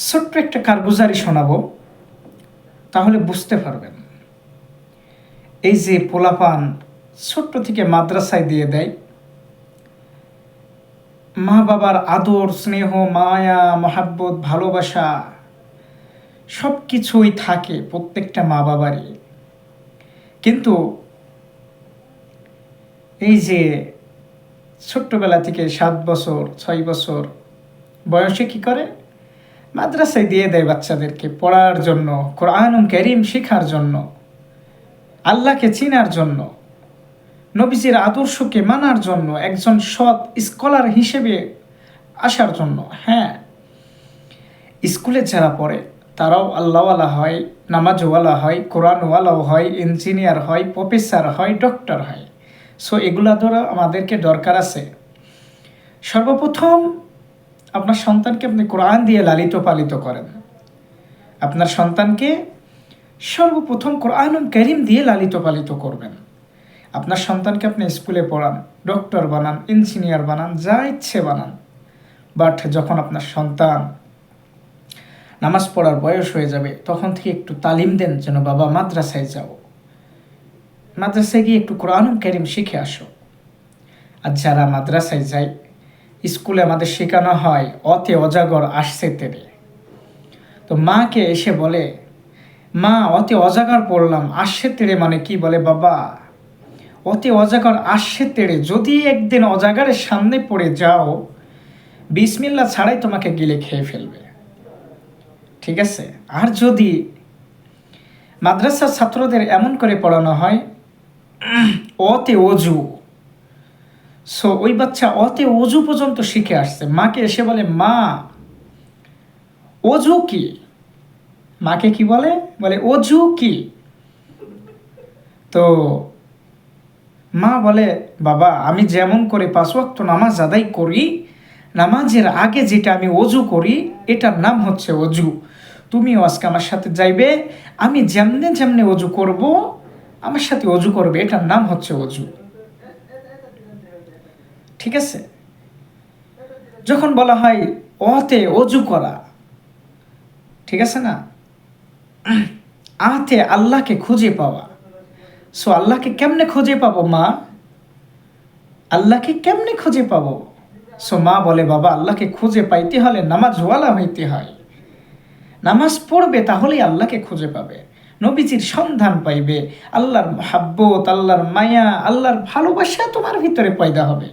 ছোট্ট একটা কারগুজারি শোনাবো, তাহলে বুঝতে পারবেন। এই যে পোলাপান ছোট্ট থেকে মাদ্রাসায় দিয়ে দেয়, মা বাবার আদর স্নেহ মায়া মহাব্বত ভালোবাসা সব কিছুই থাকে প্রত্যেকটা মা বাবারই। কিন্তু এই যে ছোট্টবেলা থেকে 7 বছর 6 বছর বয়সে কি করে, মাদ্রাসায় দিয়ে দেয় বাচ্চাদেরকে পড়ার জন্য, কোরআনুল কারীম শেখার জন্য, আল্লাহকে চিনার জন্য, নবীজির আদর্শকে মানার জন্য, একজন সৎ স্কলার হিসেবে আসার জন্য। হ্যাঁ, স্কুলে যারা পড়ে তারাও আল্লাহওয়ালা হয়, নামাজওয়ালা হয়, কোরআনওয়ালাও হয়, ইঞ্জিনিয়ার হয়, প্রফেসর হয়, ডক্টর হয়। সো এগুলা দ্বারা আমাদেরকে দরকার আছে। সর্বপ্রথম আপনার সন্তানকে আপনি কোরআন দিয়ে লালিত পালিত করেন। আপনার সন্তানকে সর্বপ্রথম কোরআনুল কারীম দিয়ে লালিত পালিত করবেন। আপনার সন্তানকে আপনি স্কুলে পড়ান, ডক্টর বানান, ইঞ্জিনিয়ার বানান, যা ইচ্ছে বানান। বাট যখন আপনার সন্তান নামাজ পড়ার বয়স হয়ে যাবে, তখন থেকে একটু তালিম দেন, যেন বাবা মাদ্রাসায় যাও, মাদ্রাসায় গিয়ে একটু কোরআনুল কারীম শিখে আসো। আর যারা মাদ্রাসায় যায়, স্কুলে আমাদের শেখানো হয় অতে অজাগর আসছে তেরে। তো মাকে এসে বলে, মা অতে অজাগর পড়লাম, আসছে তেরে মানে কি? বলে বাবা অতি অজাগর আসছে তেড়ে, যদি একদিন অজাগরের সামনে পড়ে যাও, বিসমিল্লাহ ছাড়াই তোমাকে গিলে খেয়ে ফেলবে। ঠিক আছে? আর যদি মাদ্রাসার ছাত্রদের এমন করে পড়ানো হয় অতে অজু, সো ওই বাচ্চা অতে অজু পর্যন্ত শিখে আসছে, মাকে এসে বলে, মা অজু কি? মাকে কি বলে? বলে অজু কি? তো মা বলে, বাবা আমি যেমন করে 5 ওয়াক্ত নামাজ আদায় করি, নামাজের আগে যেটা আমি অজু করি, এটার নাম হচ্ছে অজু। তুমিও আজকে আমার সাথে যাইবে, আমি যেমনে যেমনে অজু করব, আমার সাথে অজু করবে, এটার নাম হচ্ছে অজু। ঠিক আছে? যখন বলা হয় অতে অজু করা, ঠিক আছে না, আতে আল্লাহকে খুঁজে পাওয়া। সো আল্লাহকে কেমনে খুঁজে পাবো মা? আল্লাহকে কেমনে খুঁজে পাবো? সো মা বলে, বাবা আল্লাহকে খুঁজে পাইতে হলে নামাজওয়ালা হইতে হয়, নামাজ পড়বে, তাহলেই আল্লাহকে খুঁজে পাবে, নবীজির সন্ধান পাইবে, আল্লাহর মহাব্বত, আল্লাহর মায়া, আল্লাহর ভালোবাসা তোমার ভিতরে পয়দা হবে।